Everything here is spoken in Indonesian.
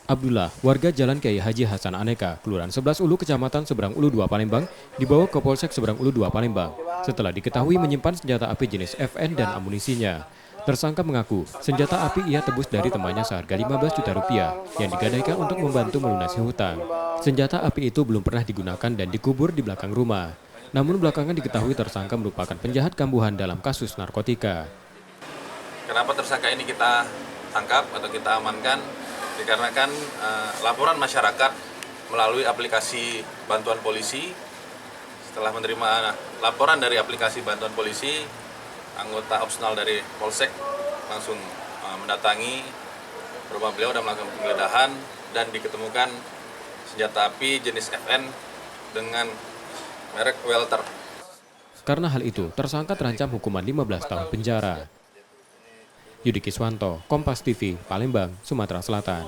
Abdullah, warga Jalan Kiai Haji Hasan Aneka, Kelurahan 11 Ulu, Kecamatan Seberang Ulu 2 Palembang, dibawa ke Polsek Seberang Ulu 2 Palembang setelah diketahui menyimpan senjata api jenis FN dan amunisinya. Tersangka mengaku senjata api ia tebus dari temannya seharga 15 juta rupiah yang digadaikan untuk membantu melunasi hutang. Senjata api itu belum pernah digunakan dan dikubur di belakang rumah. Namun belakangan diketahui tersangka merupakan penjahat kambuhan dalam kasus narkotika. Kenapa tersangka ini kita tangkap atau kita amankan? Dikarenakan laporan masyarakat melalui aplikasi bantuan polisi. Setelah menerima laporan dari aplikasi bantuan polisi, anggota opsional dari Polsek langsung mendatangi rumah beliau dan melakukan penggeledahan dan diketemukan senjata api jenis FN dengan merek Welter. Karena hal itu, tersangka terancam hukuman 15 tahun penjara. Yudi Kiswanto, Kompas TV, Palembang, Sumatera Selatan.